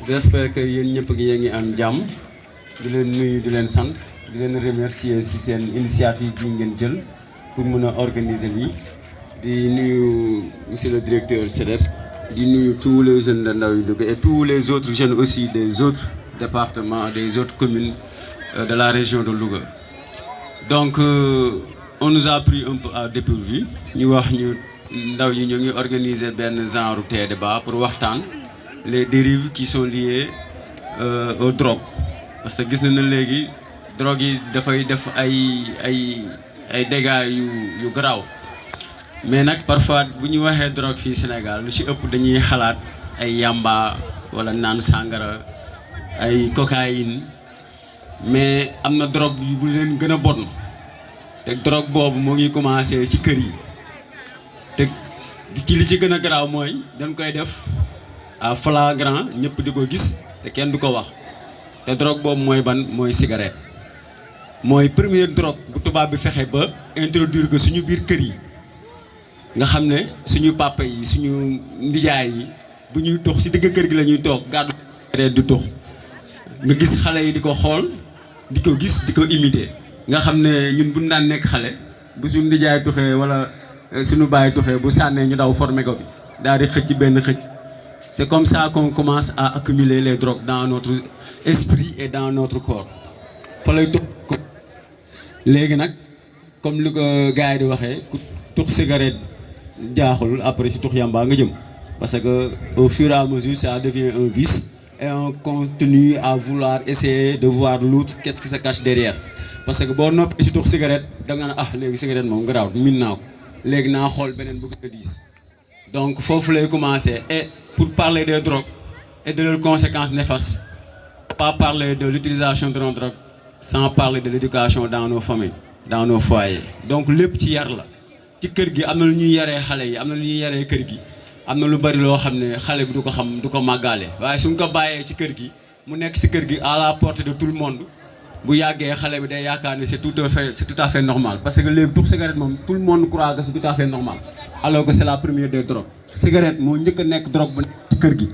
j'espère que yéen ñëpp yéen ngi am jàmm di leen nuyu di leen sant di leen remercier ci seen initiative bi ngeen jël pour mën a organiser lii di nuyu monsieur le directeur CEDEPS di nuyu tous les jeunes de Ndaw yu Louga et tous les autres jeunes aussi des autres départements des autres communes de la région de Louga. Donc on nous a pris un peu à dépourvu ñu wax ñu ndaw yi ñu ngi organiser benn genre débat pour waxtaan les dérives qui sont liées aux drogues parce que gis nañ ne léegi drogue yi dafay def ay dégâts yu garaaw mais nag parfois bu ñu waxee drogue fii Sénégal lu ci ëpp dañuy xalaat ay yamba wala naan sàngara ay cocaïne mais am na drogue bu leen gën a bon te drogue boobu moo ngi commencé ci kër yi te ci li ci gën a garaaw mooy dañ koy def à flagrant ñëpp di ko gis te kenn du ko wax te drogue boobu mooy ban mooy cigarette mooy première drogue bu tubaab bi fexe ba introduire ko suñu biir kër yi nga xam ne suñu papa yi suñu ndijaay yi bu ñuy tux ci digg kër gi la ñuy toog gàddu cigarette du tux nga gis xale yi di ko xool di ko gis di ko imiter nga xam ne ñun bu ñu daan nekk xale bu suñu ndijaay tuxee wala suñu baay tuxee bu sànnee ñu daw formé ko bi daal di xëcc benn xëcc. C'est comme ça qu'on commence à accumuler les drogues dans notre esprit et dans notre corps fa lay tux ko léegi nag comme li ko gars yi di waxee ku tux cigarette jaaxul après si tux yamba nga jëm parce que au fur et à mesure ça devient un vice et on continue à vouloir essayer de voir l'autre qu'est-ce qui se cache derrière parce que boo noppee si tux cigarette da nga ne ah léegi cigarette moom garaaw min naa ko léegi naa xool beneen bu gën a diis donc foofu lay commencer et pour parler des drogues et de leurs conséquences néfastes pas parler de l'utilisation de nos drogues sans parler de l'éducation dans nos familles dans nos foyers donc lépp ci yar la ci kër gi am na lu ñuy yaree xale yi am na lu ñuy yaree kër gi am na lu bari loo xam ne xale bi du ko xam du ko màggaale waaye suñ ko bàyyee ci kër gi mu nekk ci kër gi à la portée de tout le monde bu yàggee xale bi day yaakaar ne c'est tout à fait normal parce que léegi tux cigarette moom tout le monde croit que c'est tout à fait normal alors que c'est la première des drogues cigarette moo njëkk a nekk drogue bu nekk ci kër gi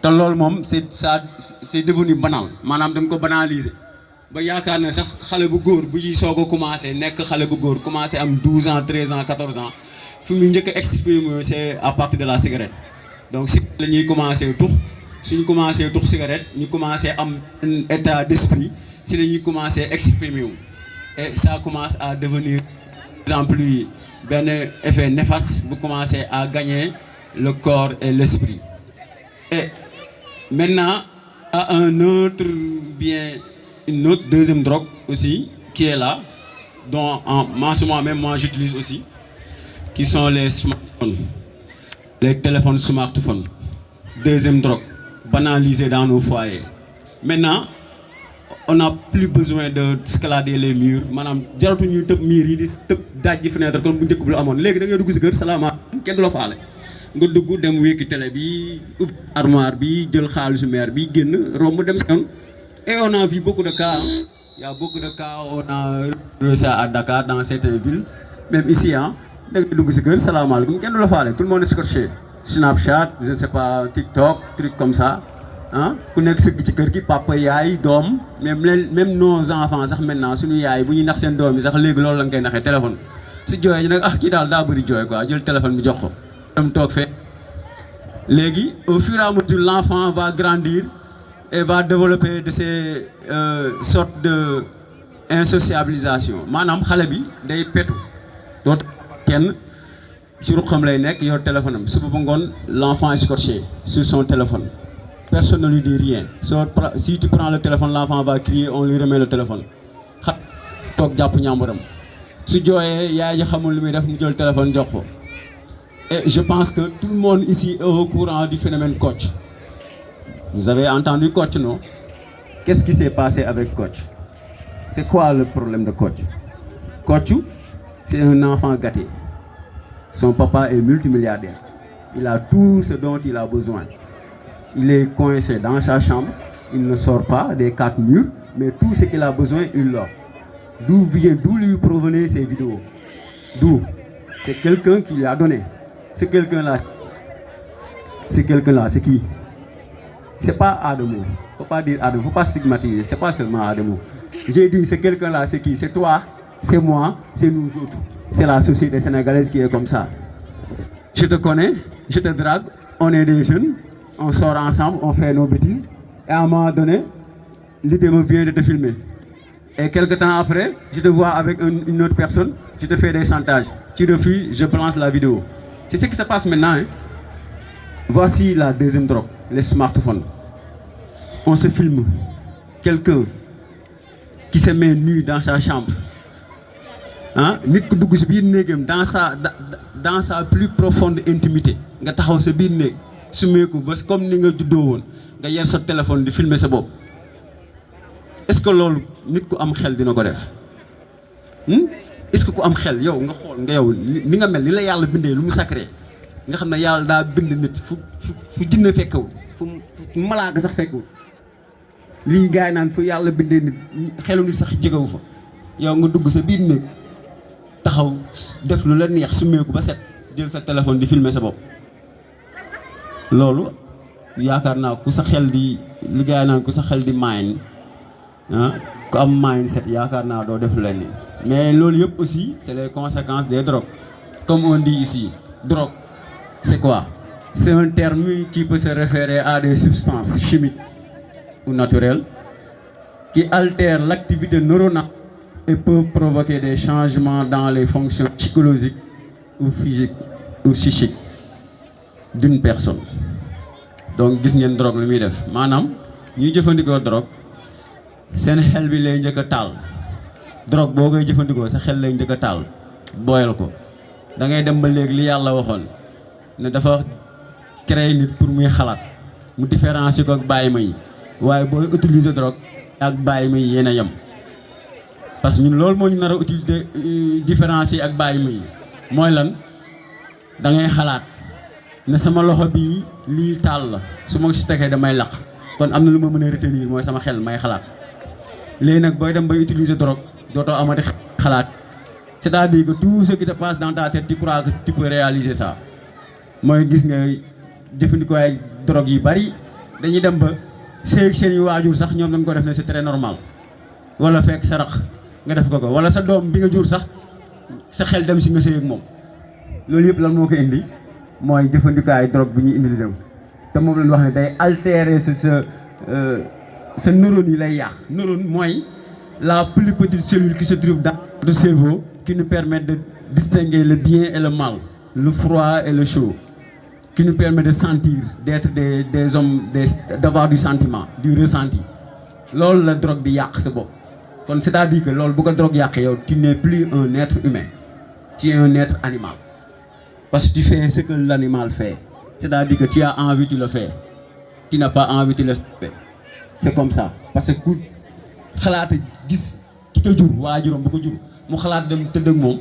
te loolu moom c'est devenu banal maanaam dañ ko banaliser ba yaakaar ne sax xale bu góor bu ci soog a commencé nekk xale bu góor commencé am 12 ans 13 ans 14 ans fu muy njëkk a exprimer c'est à partir de la cigarette donc si la ñuy commencé tux suñu commencé tux cigarette ñu commencé am un état d'esprit si la ñuy commencé exprimer wu et ça commence à devenir de plus en plus benn effet néfaste bu commencer à gagner le corps et l'esprit et maintenant à une autre deuxième drogue aussi qui est là dont en ce moment même moi j'utilise aussi qui sont les smartphones les téléphones smartphones deuxième drogue banalisée dans nos foyers maintenant on n'a plus besoin de escalader les murs maanaam jaratu ñuy tëb murs yi di tëb dajji fenêtre comme bu njëkk bu la amoon léegi da ngay dugg ci kër salaamaaleykum kenn du la faale nga dugg dem wékki télé bi ubbi armoire bi jël xaalisu maire bi génn romb dem si et on a vu beaucoup de cas il y a beaucoup de cas on a vu ça à Dakar dans certaines villes même ici da ngay dugg ci kër salaamaaleykum kenn du la faale tout le monde est scotché Snapchat je ne sais pas TikTok truc comme ça ku nekk sëgg ci kër gi papa yaay doom même nos enfants sax maintenant suñu yaay bu ñuy nax seen doom yi sax léegi loolu la nga koy naxee téléphone si jooyee ñu nag kii daal daa bëri jooy quoi jël téléphone bi jox ko dem toog fee léegi au fur et à mesure l'enfant va grandir et va développer de ces sortes de insociabilisation maanaam xale bi day petu dootu kenn si ruqam lay nekk yor téléphone am suba ba ngoon l'enfant est scotché sur son téléphone personne ne lui dit rien si tu prends le téléphone l'enfant va crier on lui remet le téléphone xa toog jàpp ñàmburam su jooyee yaay ji xamul lu muy def mu jël téléphone jox ko et je pense que tout le monde ici est au courant du phénomène coach vous avez entendu coach non qu'est-ce qui s'est passé avec coach c'est quoi le problème de coach coach c'est un enfant gâté son papa est multimilliardaire il a tout ce dont il a besoin. Il est coincé dans sa chambre, il ne sort pas des 4 murs, mais tout ce qu'il a besoin, il l'a. D'où lui provenaient ces vidéos? D'où? C'est quelqu'un qui lui a donné. C'est quelqu'un-là, c'est qui? c'est pas Adamo. Faut pas dire Adamo, faut pas stigmatiser, c'est pas seulement Adamo. J'ai dit c'est quelqu'un là, c'est qui? C'est toi, c'est moi, c'est nous autres. C'est la société sénégalaise qui est comme ça. Je te connais, je te drague, on est des jeunes, on sort ensemble, on fait nos bêtises. Et à un moment donné, l'idée me vient de te filmer. Et quelques temps après, je te vois avec une autre personne, je te fais des chantages. Tu refuses, je balance la vidéo. C'est ce qui se passe maintenant. Hein? Voici la deuxième drogue, les smartphones. On se filme. Quelqu'un qui se met nu dans sa chambre. Hein? Nit ku dugg ci biir néegam dans sa plus profonde intimité. Nga taxaw sa biir néeg sumeeku ba comme ni nga juddoo woon nga yer sa téléphone di filmer sa bopp. Est-ce que loolu nit ku am xel dina ko def? Est-ce que ku am xel yow nga xool nga yow ni nga mel li la yàlla bindee lu mu sacré nga xam ne yàlla daa bind nit fu jinne fekkewul fu malaaka sax fekkewul lii gars yi naan fu yàlla bindee nit xelu nit sax jegewu fa yow nga dugg sa biir néeg taxaw def lu la neex sumeeku ba set jël sa téléphone di filmer sa bopp loolu yaakaar naa ku sa xel di li gars yi naan ku sa xel di maayin ku am mindset yaakaar naa doo def lenn mais loolu yëpp aussi c'est les conséquences des drogues comme on dit ici drogue c'est quoi? C'est un terme qui peut se référer à des substances chimiques ou naturelles qui altèrent l'activité neuronale et peuvent provoquer des changements dans les fonctions psychologiques ou physiques ou psychiques d'une personne. Donc gis ngeen drogue lu muy def maanaam ñuy jëfandikoo drogue seen xel bi lay njëkk a taal drogue boo koy jëfandikoo sa xel lay njëkk a taal booyal ko da ngay dem ba léegi li yàlla waxoon ne dafa créer nit pour muy xalaat mu différencier ko ak bàyyi ma yi waaye booy utiliser drogue ak bàyyi ma yi yéen a yem parce que ñun loolu moo ñu nar a utiliser différencier ak bàyyi ma yi mooy lan da ngay xalaat ne sama loxo bii lii taal la su ma si tegee damay laq kon am na lu ma mën a retenir mooy sama xel may xalaat léegi nag booy dem bay utiliser drogue dootoo amati xalaat c'est-à-dire que tout ce qui te passe dans ta tête tu crois que tu peux réaliser ça mooy gis nga jëfandikoo ay drogue yu bari dañuy dem ba seen yu waajur sax ñoom dañ ko def ne c'est très normal wala fekk sa rax nga def ko wala sa doom bi nga jur sax sa xel dem si nga sëy ak moom loolu yëpp lan moo ko indi mooy jëfandikoo ay drogue bi ñuy indi dem te moom lañ wax ne day altérer sa neurone yi lay yàq neurone mooy la plus petite cellule qui se trouve dans le cerveau qui nous permet de distinguer le bien et le mal, le froid et le chaud, qui nous permet de sentir, d'être des hommes, d'avoir du sentiment, du ressenti. Loolu la drogue di yàq sa bopp kon c'est-à-dire que loolu bu ko drogue yàqee yow tu n'es plus un être humain, tu es un être animal parce que tu fais ce que l'animal fait, c'est-à-dire que tu as envie tu le fais, tu n'as pas envie tu le fais. C'est comme ça parce que ku xalaat gis ki ko jur waajuram bu ko jur mu xalaat dem tëdd ak moom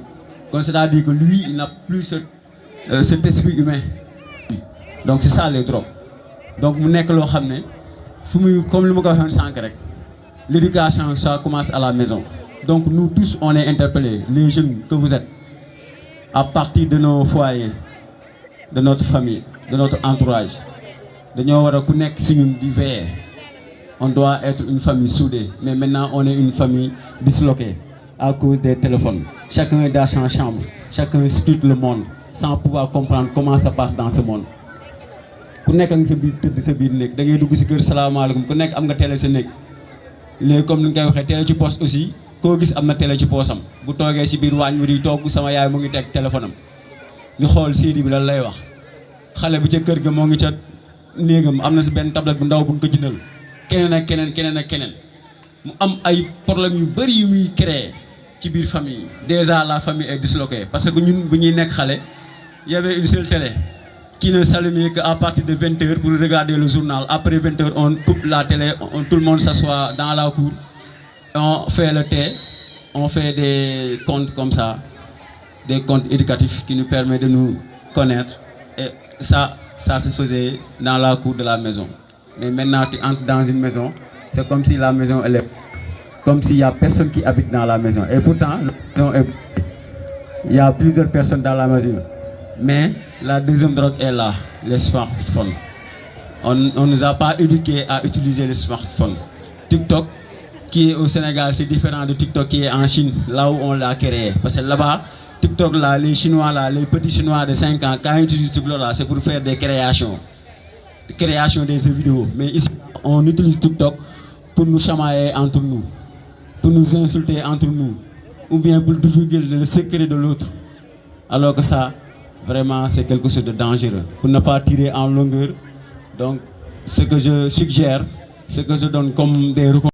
kon c'est-à-dire que lui il n'a plus cet esprit humain. Donc c'est ça les drogues donc mu nekk loo xam ne fu muy comme li ma ko waxoon sànq rek l'éducation ça commence à la maison donc nous tous on est interpellés les jeunes que vous êtes à partir de nos foyers de notre famille de notre entourage dañoo war a ku nekk si ñun di veiller. On doit être une famille soudée, mais maintenant on est une famille disloquée à cause des téléphones. Chacun est dans sa chambre, chacun scrute le monde sans pouvoir comprendre comment ça passe dans ce monde. Ku nekk nga sa biir tëdd sa biir néeg da ngay dugg si kër salaamaaleykum ku nekk am nga télé sa néeg léegi comme ni nga koy waxee télé ci poche aussi koo gis am na télé ci poosam bu toogee si biir waañ wi di togg sama yaay mu ngi teg téléphone am di xool série bi lan lay wax xale bi ca kër ga moo ngi ca néegam am na si benn tablette bu ndaw bu nga ko jëndal. keneen ak keneen mu am ay problèmes yu bari yu muy créer ci biir famille déjà la famille est disloquée parce que ñun bu ñuy nekk xale y avait une seule télé qui ne s'allumait qu'à partir de 20h pour regarder le journal après 20h on coupe la télé tout le monde s'assoit dans la cour on fait le thé on fait des contes comme ça des contes éducatifs qui nous permettent de nous connaître et ça se faisait dans la cour de la maison. Mais maintenant, tu entres dans une maison, c'est comme si la maison elle est... Comme s'il n'y a personne qui habite dans la maison. Et pourtant, il y a plusieurs personnes dans la maison. Mais la deuxième drogue est là, les smartphones. On ne nous a pas éduqués à utiliser le smartphone. TikTok, qui est au Sénégal, c'est différent de TikTok qui est en Chine, là où on l'a créé. Parce que là-bas, TikTok, là, les Chinois, là, les petits Chinois de 5 ans, quand ils utilisent TikTok, là, c'est pour faire des créations. Création des jeux vidéo. Mais ici, on utilise TikTok pour nous chamailler entre nous, pour nous insulter entre nous, ou bien pour divulguer le secret de l'autre. Alors que ça, vraiment, c'est quelque chose de dangereux. Pour ne pas tirer en longueur. Donc, ce que je suggère, ce que je donne comme des recommandations,